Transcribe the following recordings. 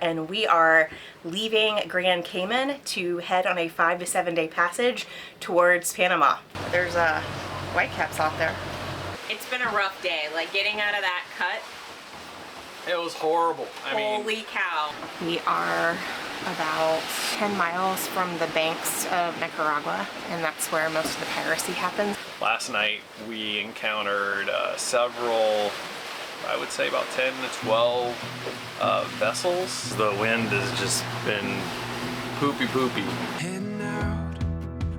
And we are leaving Grand Cayman to head on a 5 to 7 day passage towards Panama. There's whitecaps out there. It's been a rough day, like getting out of that cut. It was horrible. Holy cow. We are about 10 miles from the banks of Nicaragua, and that's where most of the piracy happens. Last night we encountered several, I would say about 10 to 12 vessels. The wind has just been poopy. Heading out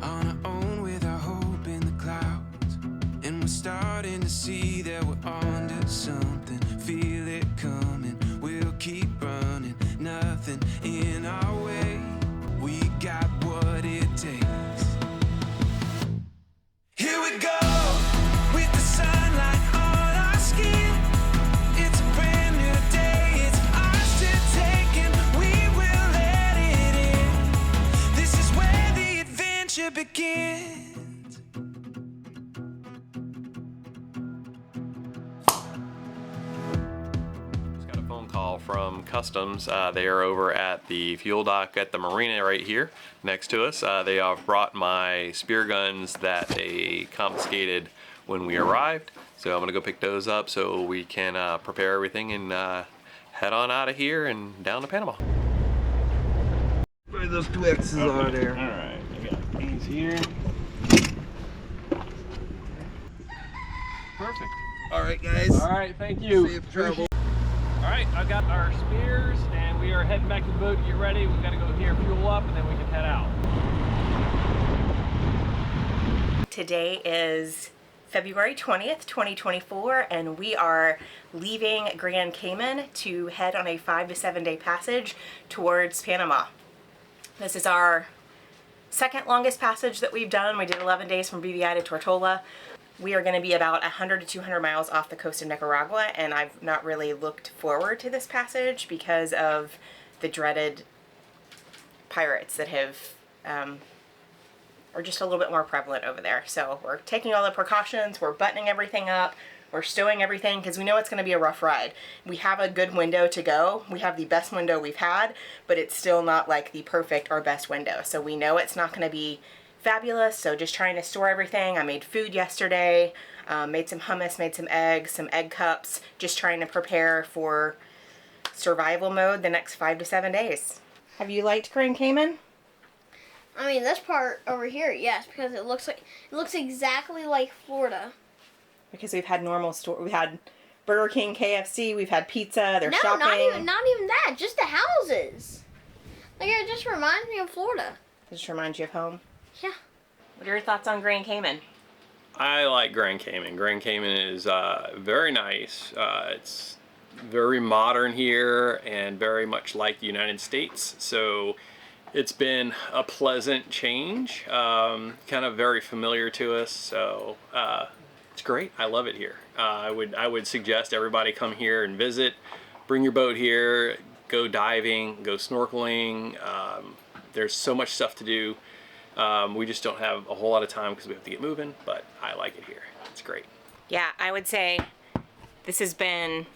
on our own with our hope in the clouds, and we're starting to see that we're onto something. Feel it coming, we'll keep running, nothing in our way. We got what it takes. Here we go with the sunlight on our skin. It's a brand new day, it's ours to take, and we will let it in. This is where the adventure begins. Just got a phone call from Customs. They are over at the fuel dock at the marina right here next to us. They have brought my spear guns that they confiscated when we arrived. So I'm gonna go pick those up so we can prepare everything and head on out of here and down to Panama. Where those two X's are there. All right, I got these here. Perfect. All right, guys. All right, thank you. Safe travel. All right, I've got our spears and we are heading back to the boat to get ready. We've got to go here, fuel up, and then we can head out. Today is February 20th, 2024, and we are leaving Grand Cayman to head on a 5 to 7 day passage towards Panama. This is our second longest passage that we've done. We did 11 days from BVI to Tortola. We are going to be about 100 to 200 miles off the coast of Nicaragua, and I've not really looked forward to this passage because of the dreaded pirates that have are just a little bit more prevalent over there. So we're taking all the precautions, we're buttoning everything up, we're stowing everything because we know it's going to be a rough ride. We have a good window to go. We have the best window we've had, but it's still not like the perfect or best window. So we know it's not going to be fabulous, so just trying to store everything. I made food yesterday, made some hummus, made some eggs, some egg cups, just trying to prepare for survival mode the next 5 to 7 days. Have you liked Grand Cayman? I mean, this part over here, yes, because it looks exactly like Florida. Because we've had normal store, we've had Burger King, KFC, we've had pizza, they're shopping. not even that, just the houses. Like, it just reminds me of Florida. It just reminds you of home. Yeah. What are your thoughts on Grand Cayman? I like Grand Cayman. Grand Cayman is very nice. It's very modern here and very much like the United States. So it's been a pleasant change, kind of very familiar to us. So it's great. I love it here. I would suggest everybody come here and visit. Bring your boat here. Go diving. Go snorkeling. There's so much stuff to do. We just don't have a whole lot of time because we have to get moving, but I like it here. It's great. Yeah, I would say this has been,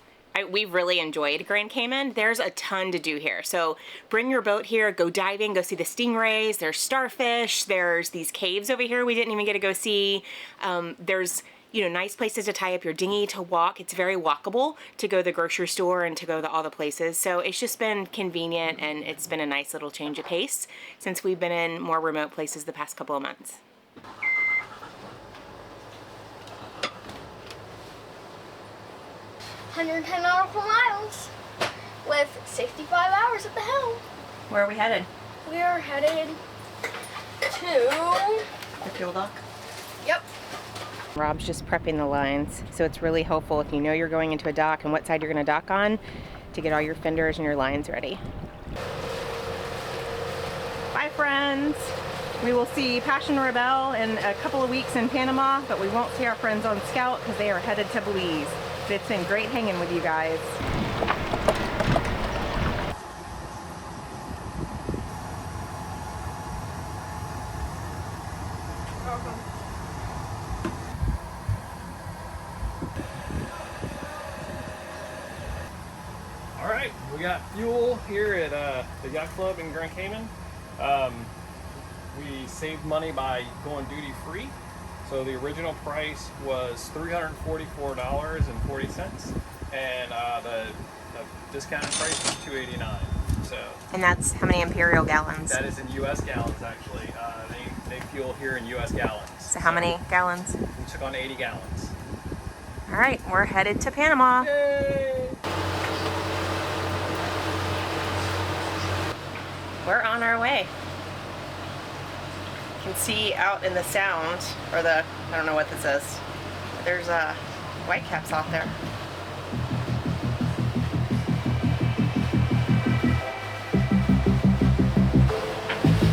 we've really enjoyed Grand Cayman. There's a ton to do here. So bring your boat here, go diving, go see the stingrays, there's starfish, there's these caves over here we didn't even get to go see. There's, you know, nice places to tie up your dinghy, to walk. It's very walkable to go to the grocery store and to go to all the places. So it's just been convenient, and it's been a nice little change of pace since we've been in more remote places the past couple of months. $110 per miles with 65 hours at the helm. Where are we headed? We are headed to The fuel dock? Yep. Rob's just prepping the lines, so it's really helpful if you know you're going into a dock and what side you're going to dock on to get all your fenders and your lines ready. Bye, friends. We will see Passion Rebel in a couple of weeks in Panama, but we won't see our friends on Scout because they are headed to Belize. But it's been great hanging with you guys. All right, we got fuel here at the yacht club in Grand Cayman. We saved money by going duty free. So the original price was $344.40, and the discounted price was $289. So. And that's how many imperial gallons? That is in U.S. gallons, actually. They fuel here in U.S. gallons. So how many gallons? We took on 80 gallons. All right, we're headed to Panama. Yay! We're on our way. You can see out in the sound, or I don't know what this is. There's whitecaps out there.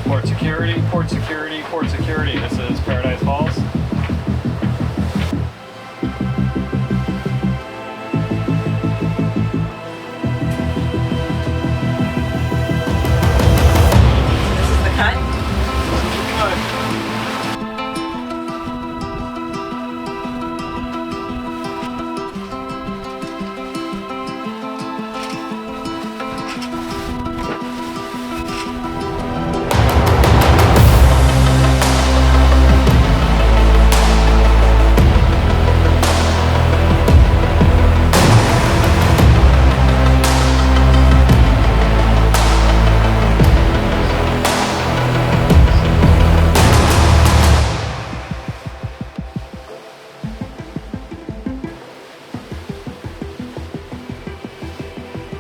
Port security, port security, port security. This is Paradise Falls. This is the cut.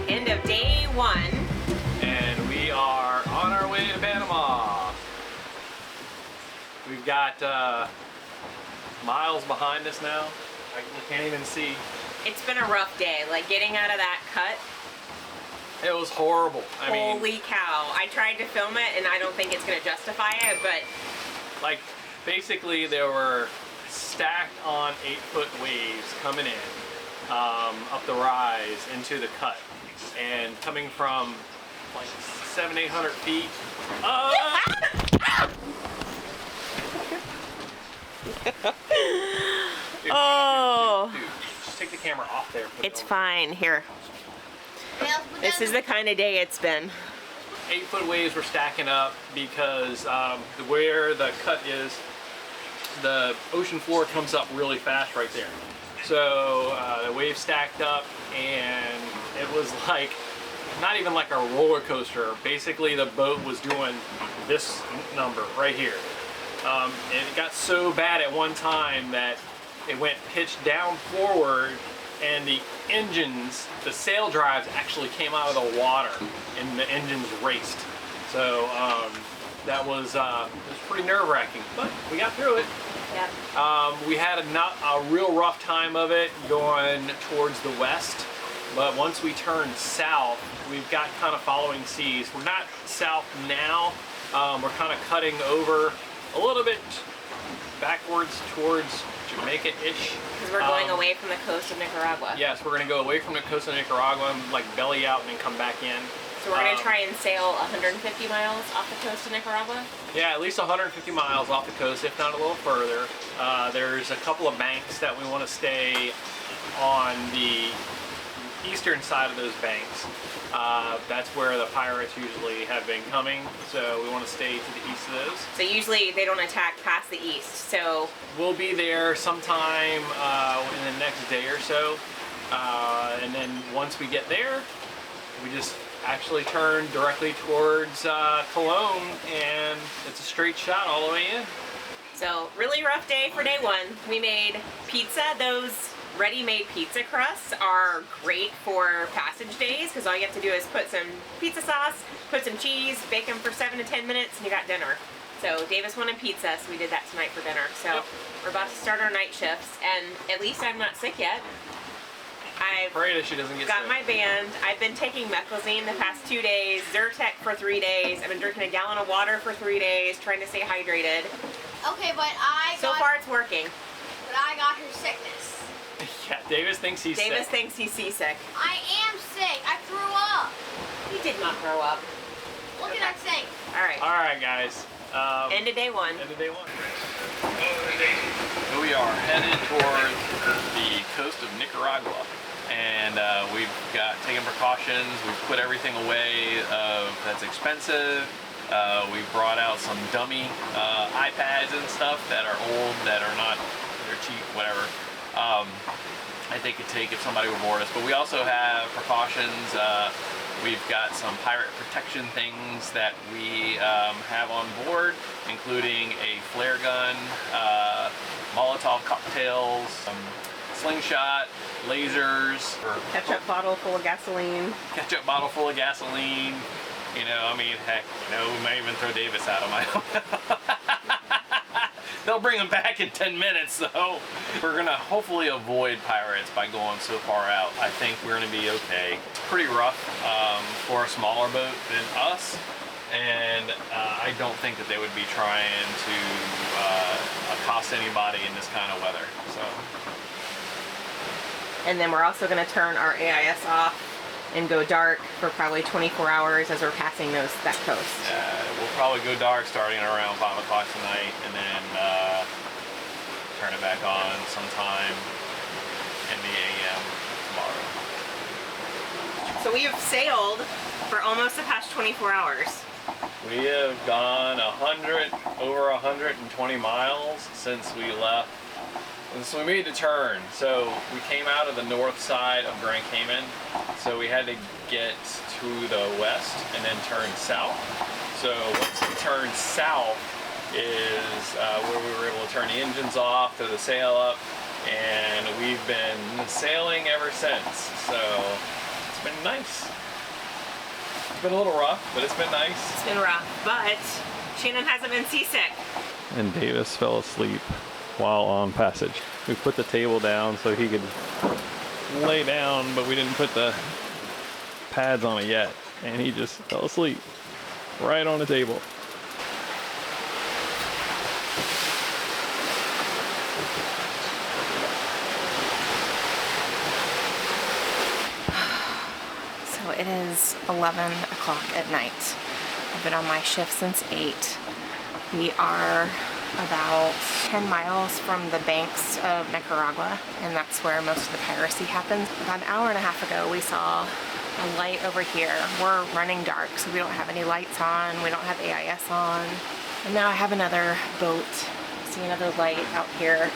End of day one. And we are on our way to Panama. We've got miles behind us now. We can't even see. It's been a rough day. Like getting out of that cut. It was horrible. I mean, Holy cow. I tried to film it and I don't think it's going to justify it, but like basically there were stacked on 8-foot waves coming in up the rise into the cut, and coming from like 700-800 feet. Dude, just take the camera off there. It's fine. Here. This is the kind of day it's been. 8-foot waves were stacking up because where the cut is, the ocean floor comes up really fast right there. So the wave stacked up, and it was like, not even like a roller coaster. Basically the boat was doing this number right here. And it got so bad at one time that it went pitched down forward, and the engines, the sail drives actually came out of the water and the engines raced. So that was pretty nerve-wracking, but we got through it. Yeah. We had a real rough time of it going towards the west, but once we turned south, we've got kind of following seas. We're not south now. We're kind of cutting over a little bit backwards towards Jamaica-ish. Because we're going away from the coast of Nicaragua. Yes, we're going to go away from the coast of Nicaragua and like belly out and then come back in. So we're going to try and sail 150 miles off the coast of Nicaragua? Yeah, at least 150 miles off the coast, if not a little further. There's a couple of banks that we want to stay on the eastern side of those banks. That's where the pirates usually have been coming, so we want to stay to the east of those. So usually they don't attack past the east, so... We'll be there sometime in the next day or so, and then once we get there, we just actually turn directly towards Cologne, and it's a straight shot all the way in. So, really rough day for day one. We made pizza. Those ready-made pizza crusts are great for passage days because all you have to do is put some pizza sauce, put some cheese, bake them for 7 to 10 minutes, and you got dinner. So Davis wanted pizza, so we did that tonight for dinner. So we're about to start our night shifts, and at least I'm not sick yet. I've Pray that she doesn't get got sick. my band. I've been taking methazine the past 2 days, Zyrtec for 3 days. I've been drinking a gallon of water for 3 days, trying to stay hydrated. Okay, but So far it's working. But I got her sickness. Yeah, Davis thinks he's Davis sick. thinks he's seasick. I am sick. I threw up. He did not throw up. Look at that thing. All right. All right, guys. End of day one. End of day one. We are headed towards the coast of Nicaragua, and we've taken precautions. We've put everything away that's expensive. We brought out some dummy iPads and stuff that are old, that are not, they're cheap, whatever. That they could take if somebody would board us. But we also have precautions. We've got some pirate protection things that we have on board, including a flare gun, Molotov cocktails, slingshot, lasers, Ketchup bottle full of gasoline. ketchup bottle full of gasoline. You know, I mean, heck, you know, we might even throw Davis at them. I don't know. They'll bring them back in 10 minutes, so we're gonna hopefully avoid pirates by going so far out. I think we're gonna be okay. It's pretty rough for a smaller boat than us, and I don't think that they would be trying to accost anybody in this kind of weather. So. And then we're also going to turn our AIS off and go dark for probably 24 hours as we're passing that coast. We'll probably go dark starting around 5 o'clock tonight, and then turn it back on sometime in the AM tomorrow. So we have sailed for almost the past 24 hours. We have gone over 120 miles since we left. And so we made the turn. So we came out of the north side of Grand Cayman. So we had to get to the west and then turn south. So once we turned south is where we were able to turn the engines off, throw the sail up, and we've been sailing ever since. So it's been nice. It's been a little rough, but it's been nice. It's been rough, but Shannon hasn't been seasick. And Davis fell asleep while on passage. We put the table down so he could lay down, but we didn't put the pads on it yet, and he just fell asleep right on the table. So it is 11 o'clock at night. I've been on my shift since 8. We are about 10 miles from the banks of Nicaragua, and that's where most of the piracy happens. About an hour and a half ago, we saw a light over here. We're running dark, so we don't have any lights on. We don't have AIS on. And now I have another boat. I see another light out here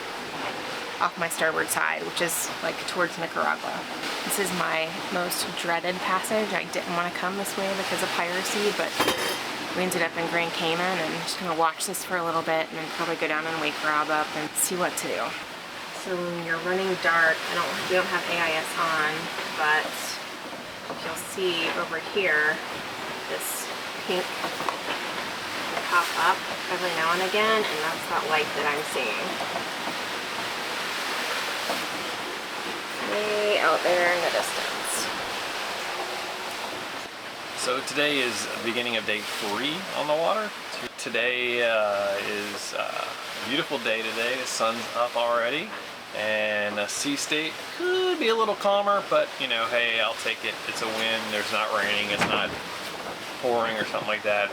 off my starboard side, which is like towards Nicaragua. This is my most dreaded passage. I didn't want to come this way because of piracy, but we ended up in Grand Cayman, and I'm just gonna watch this for a little bit and then probably go down and wake Rob up and see what to do. So when you're running dark, we don't have AIS on, but you'll see over here, this pink will pop up every now and again, and that's that light that I'm seeing. Way out there in the distance. So today is the beginning of day 3 on the water. Today is a beautiful day today. The sun's up already, and the sea state could be a little calmer, but you know, hey, I'll take it. It's a wind, there's not raining, it's not pouring or something like that.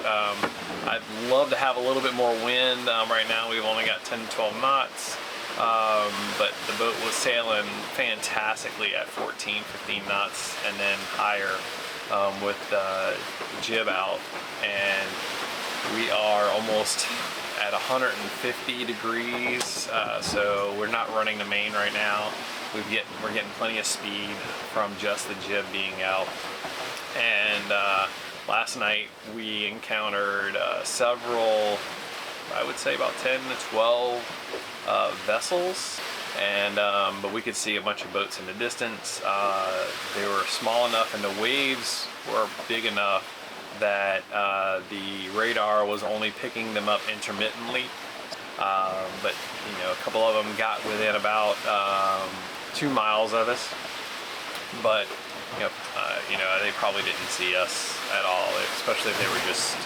I'd love to have a little bit more wind. Right now we've only got 10 to 12 knots. But the boat was sailing fantastically at 14, 15 knots and then higher with the jib out, and we are almost at 150 degrees, so we're not running the main right now. We're getting plenty of speed from just the jib being out. And last night we encountered several, I would say about 10 to 12 vessels, and but we could see a bunch of boats in the distance. They were small enough and the waves were big enough that the radar was only picking them up intermittently, but you know, a couple of them got within about 2 miles of us, but you know, they probably didn't see us at all, especially if they were just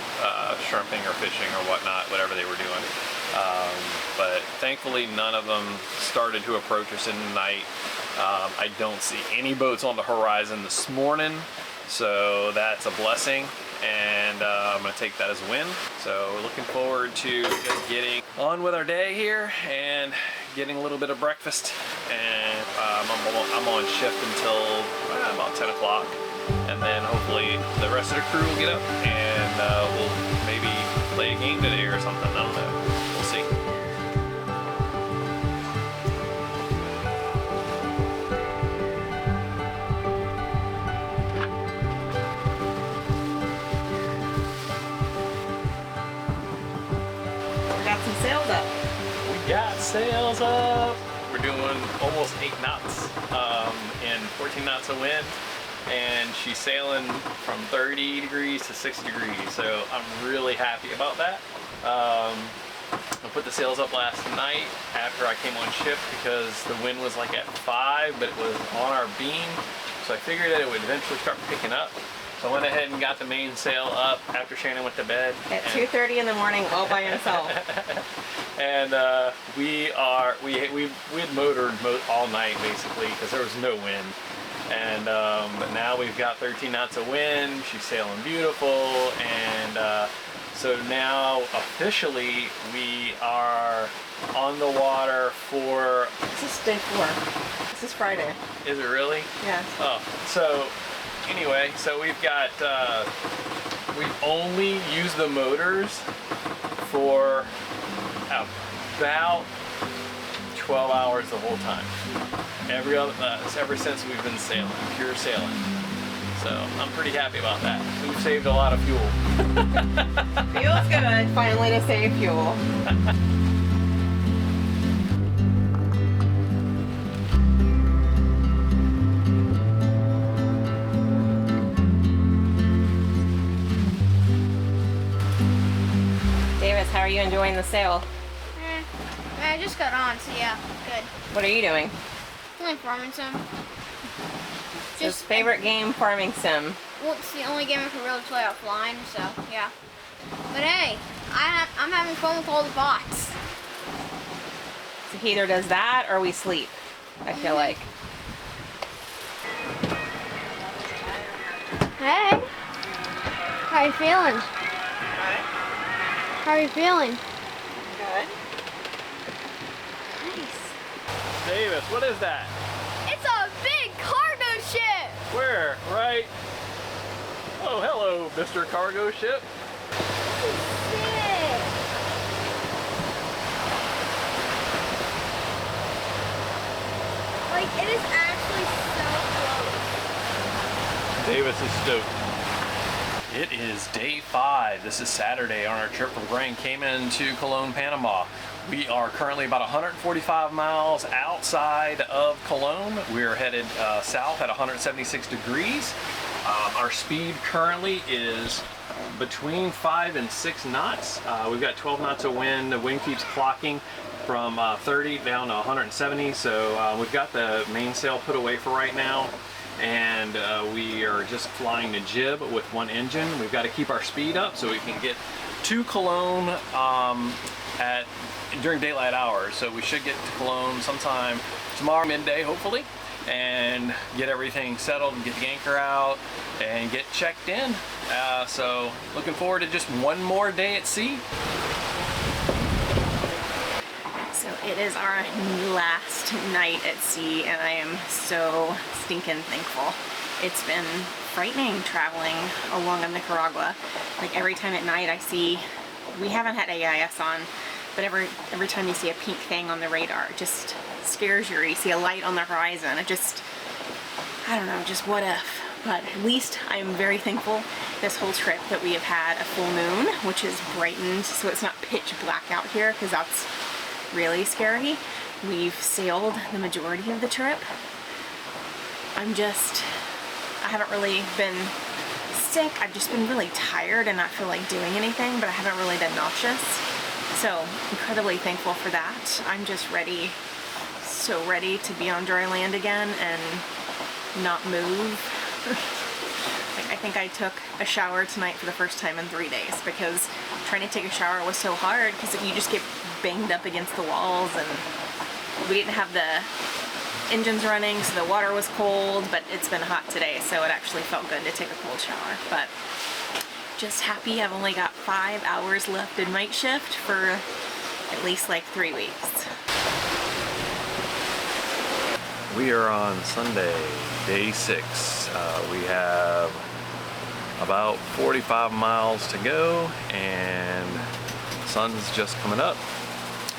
shrimping or fishing or whatnot, whatever they were doing. But thankfully none of them started to approach us in the night. I don't see any boats on the horizon this morning, so that's a blessing, and I'm going to take that as a win. So we're looking forward to just getting on with our day here and getting a little bit of breakfast and I'm on shift until about 10 o'clock, and then hopefully the rest of the crew will get up and we'll maybe play a game today or something. I don't know. We'll see. We got some sails up. We got sails up. We're doing almost 8 knots and 14 knots of wind, and she's sailing from 30 degrees to 60 degrees, so I'm really happy about that. I put the sails up last night after I came on shift because the wind was like at 5, but it was on our beam, so I figured that it would eventually start picking up. So I went ahead and got the mainsail up after Shannon went to bed. At 2:30 in the morning, all by himself. And we had motored all night basically because there was no wind. And but now we've got 13 knots of wind. She's sailing beautiful, and so now officially we are on the water for. This is day 4. This is Friday. Is it really? Yeah. Oh, so anyway, so we've got we've only used the motors for about 12 hours the whole time. Ever since we've been sailing, pure sailing. So I'm pretty happy about that. We've saved a lot of fuel. Feels good, finally, to save fuel. Davis, how are you enjoying the sail? I just got on, so yeah, good. What are you doing? Only farming sim. His favorite game, farming sim. Well, it's the only game I can really play offline, so yeah. But hey, I'm having fun with all the bots. So he either does that or we sleep, I feel like. Hey, how you feeling? How are you feeling? Good. Nice. Davis, what is that? It's a big cargo ship! Where? Right? Oh, hello, Mr. Cargo Ship. This is sick! Like, it is actually so close. Davis is stoked. It is day 5. This is Saturday on our trip from Grand Cayman to Cologne, Panama. We are currently about 145 miles outside of Cologne. We're headed south at 176 degrees. Our speed currently is between 5 and 6 knots. We've got 12 knots of wind. The wind keeps clocking from 30 down to 170. So we've got the mainsail put away for right now. And we are just flying the jib with one engine. We've got to keep our speed up so we can get to Cologne during daylight hours. So we should get to Cologne sometime tomorrow midday, hopefully, and get everything settled and get the anchor out and get checked in. So looking forward to just one more day at sea. So it is our last night at sea, and I am so stinking thankful. It's been frightening traveling along in Nicaragua. Like every time at night I see, we haven't had AIS on, but every time you see a pink thing on the radar, it just scares you. Or you see a light on the horizon, it just, I don't know, just what if. But at least I am very thankful this whole trip that we have had a full moon, which is brightened, so it's not pitch black out here, because that's really scary. We've sailed the majority of the trip. I haven't really been sick. I've just been really tired and not feel like doing anything, but I haven't really been nauseous. So incredibly thankful for that. I'm just ready, so ready to be on dry land again and not move. Like, I think I took a shower tonight for the first time in 3 days because trying to take a shower was so hard because you just get banged up against the walls, and we didn't have the engines running, so the water was cold, but it's been hot today, so it actually felt good to take a cold shower. But just happy I've only got 5 hours left in night shift for at least like 3 weeks. We are on Sunday, day 6. We have about 45 miles to go and the sun's just coming up.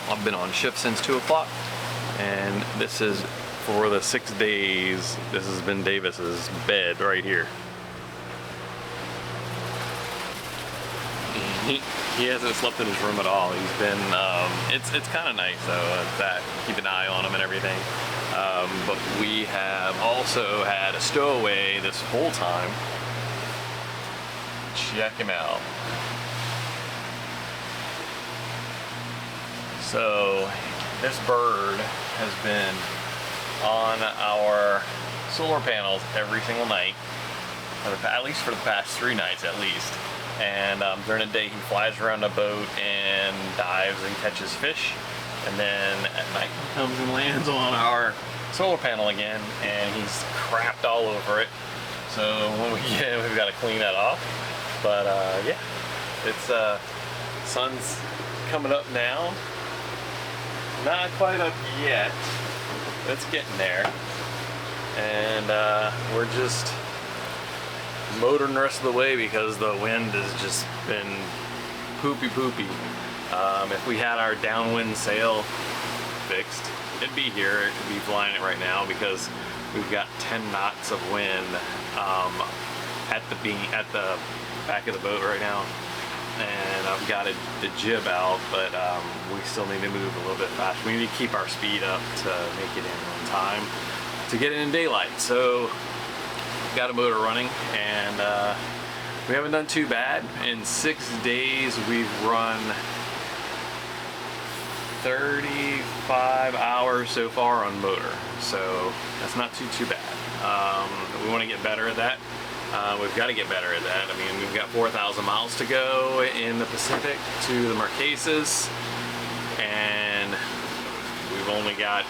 I've been on shift since 2 o'clock and this is for the 6 days. This has been Davis's bed right here. He hasn't slept in his room at all. He's been, it's kind of nice though, that keep an eye on him and everything. But we have also had a stowaway this whole time. Check him out. So this bird has been on our solar panels every single night, at least for the past 3 nights at least. And during the day he flies around the boat and dives and catches fish, and then at night he comes and lands on our solar panel again and he's crapped all over it. So when we get in, we've got to clean that off. But yeah, it's sun's coming up now. Not quite up yet. It's getting there. And we're just motoring the rest of the way because the wind has just been poopy. If we had our downwind sail fixed, it'd be here. It could be flying it right now because we've got 10 knots of wind at the back of the boat right now. And I've got the jib out, but we still need to move a little bit faster. We need to keep our speed up to make it in on time to get it in daylight. So got a motor running and we haven't done too bad. In 6 days we've run 35 hours so far on motor, so that's not too bad. We want to get better at that. We've got to get better at that. I mean, we've got 4,000 miles to go in the Pacific to the Marquesas, and we've only got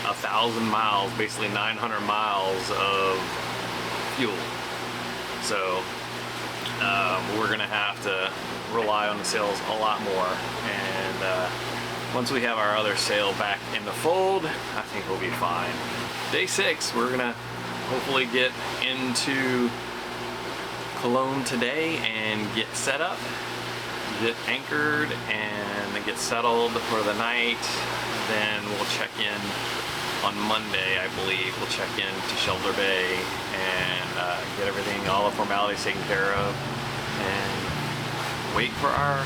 1,000 miles, basically 900 miles of fuel. So we're gonna have to rely on the sails a lot more, and once we have our other sail back in the fold, I think we'll be fine. Day 6, we're gonna hopefully get into Cologne today and get set up, get anchored, and get settled for the night. Then we'll check in on Monday, I believe. We'll check in to Shelter Bay and get everything, all the formalities taken care of, and wait for our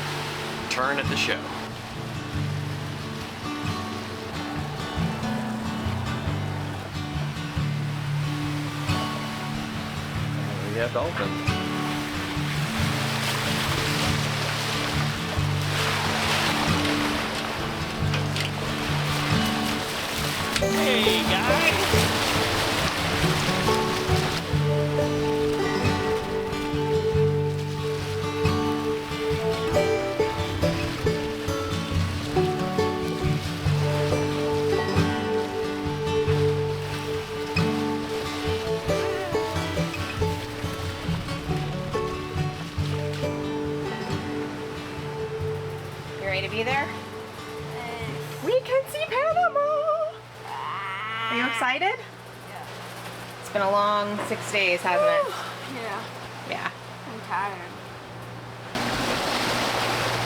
turn at the show. We have dolphins. Hey guys! You ready to be there? We can see Panama! Are you excited? Yeah. It's been a long 6 days, hasn't it? Yeah. Yeah. I'm tired.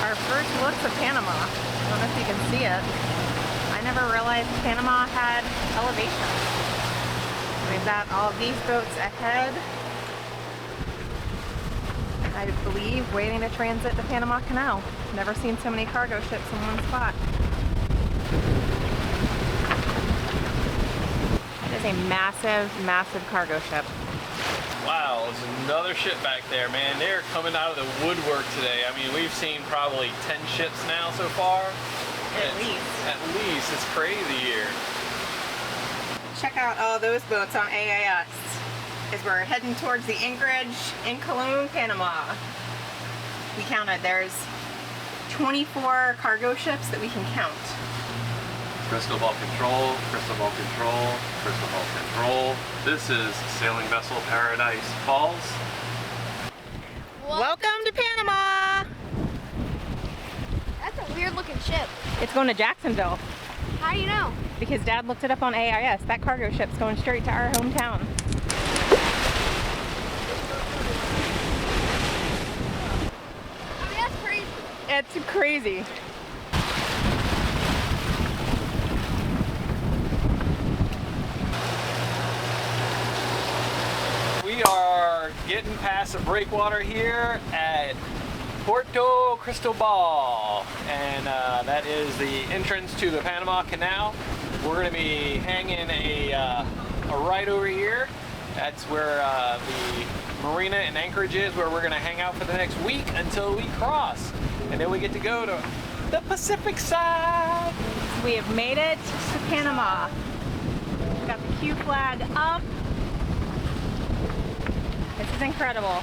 Our first looks of Panama. I don't know if you can see it. I never realized Panama had elevation. We've got all of these boats ahead, I believe, waiting to transit the Panama Canal. Never seen so many cargo ships in one spot. It is a massive cargo ship. Wow, there's another ship back there, man. They're coming out of the woodwork today. I mean, we've seen probably 10 ships now so far. At least. At least. It's crazy here. Check out all those boats on AAS as we're heading towards the anchorage in Cologne, Panama. We counted, there's 24 cargo ships that we can count. Crystal ball control, crystal ball control, crystal ball control. This is Sailing Vessel Paradise Falls. Welcome to Panama! That's a weird looking ship. It's going to Jacksonville. How How do you know? Because Dad looked it up on AIS. That cargo ship's going straight to our hometown. I mean, that's crazy. It's crazy. We are getting past the breakwater here at Puerto Cristobal, and that is the entrance to the Panama Canal. We're going to be hanging a right over here. That's where the marina and anchorage is, where we're going to hang out for the next week until we cross, and then we get to go to the Pacific side. We have made it to Panama. Got the Q flag up. This is incredible.